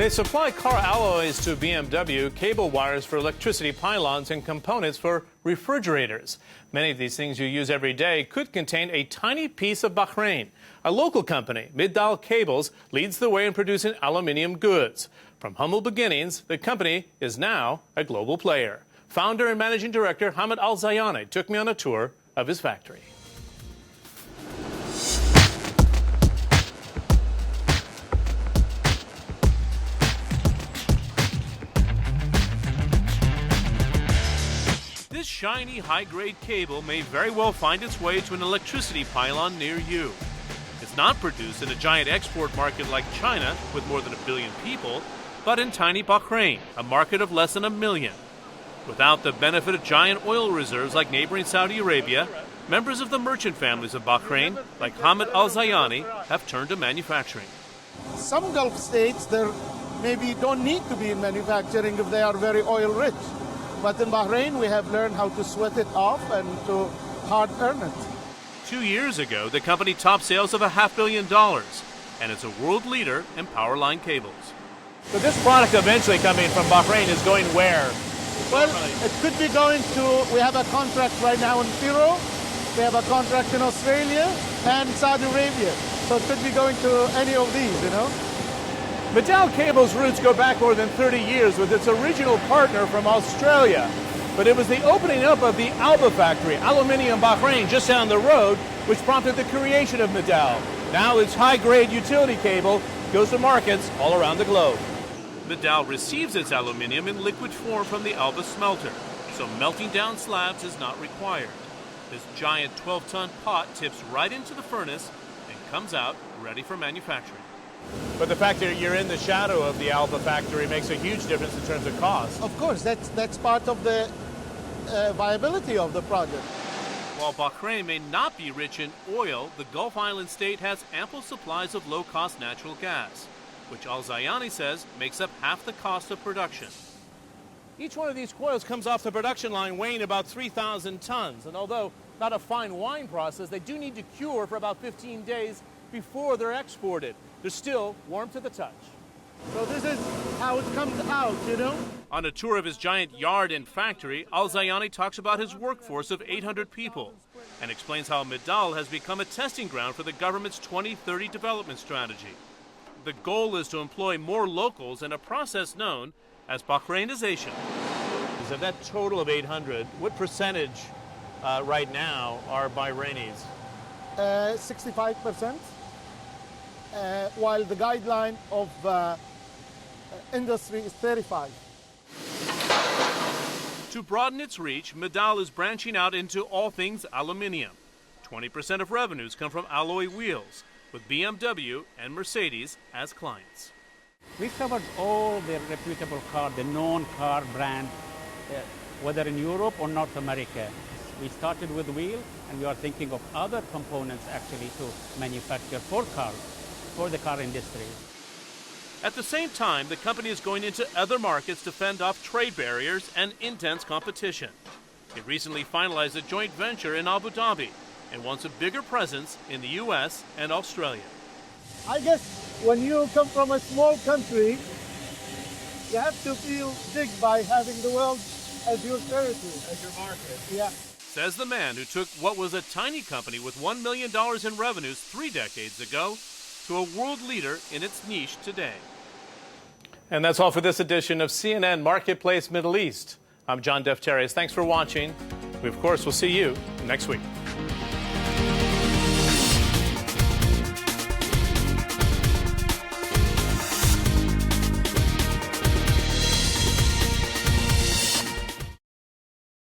They supply car alloys to BMW, cable wires for electricity pylons, and components for refrigerators. Many of these things you use every day could contain a tiny piece of Bahrain. A local company, Midal Cables, leads the way in producing aluminium goods. From humble beginnings, the company is now a global player. Founder and managing director Hamid Al-Zayani took me on a tour of his factory. This shiny, high-grade cable may very well find its way to an electricity pylon near you. It's not produced in a giant export market like China, with more than 1 billion people, but in tiny Bahrain, a market of less than 1 million. Without the benefit of giant oil reserves like neighboring Saudi Arabia, members of the merchant families of Bahrain, like Hamid Al-Zayani, have turned to manufacturing. Some Gulf states, there maybe don't need to be in manufacturing if they are very oil-rich. But in Bahrain, we have learned how to sweat it off and to hard-earn it. 2 years ago, the company topped sales of $500 million, and it's a world leader in power line cables. So this product eventually coming from Bahrain is going where? Well, it could be going to, we have a contract right now in Peru, we have a contract in Australia and Saudi Arabia. So it could be going to any of these, you know. Midal Cable's roots go back more than 30 years with its original partner from Australia. But it was the opening up of the Alba factory, Aluminium Bahrain, just down the road, which prompted the creation of Midal. Now its high-grade utility cable goes to markets all around the globe. Midal receives its aluminium in liquid form from the Alba smelter, so melting down slabs is not required. This giant 12-ton pot tips right into the furnace and comes out ready for manufacturing. But the fact that you're in the shadow of the Alba factory makes a huge difference in terms of cost. Of course, that's part of the viability of the project. While Bahrain may not be rich in oil, the Gulf Island state has ample supplies of low-cost natural gas, which Al-Zayani says makes up half the cost of production. Each one of these coils comes off the production line weighing about 3,000 tons. And although not a fine wine process, they do need to cure for about 15 days before they're exported. They're still warm to the touch. So this is how it comes out, you know? On a tour of his giant yard and factory, Al-Zayani talks about his workforce of 800 people and explains how Midal has become a testing ground for the government's 2030 development strategy. The goal is to employ more locals in a process known as Bahrainisation. Of that total of 800, what percentage right now are Bahrainis? 65%. While the guideline of industry is 35. To broaden its reach, Midal is branching out into all things aluminium. 20% of revenues come from alloy wheels, with BMW and Mercedes as clients. We covered all the reputable car, the known car brand, whether in Europe or North America. We started with wheel, and we are thinking of other components actually to manufacture for cars, for the car industry. At the same time, the company is going into other markets to fend off trade barriers and intense competition. It recently finalized a joint venture in Abu Dhabi and wants a bigger presence in the U.S. and Australia. I guess when you come from a small country, you have to feel big by having the world as your territory. As your market. Yeah. Says the man who took what was a tiny company with $1 million in revenues 3 decades ago to a world leader in its niche today. And that's all for this edition of CNN Marketplace Middle East. I'm John Defterios. Thanks for watching. We, of course, will see you next week.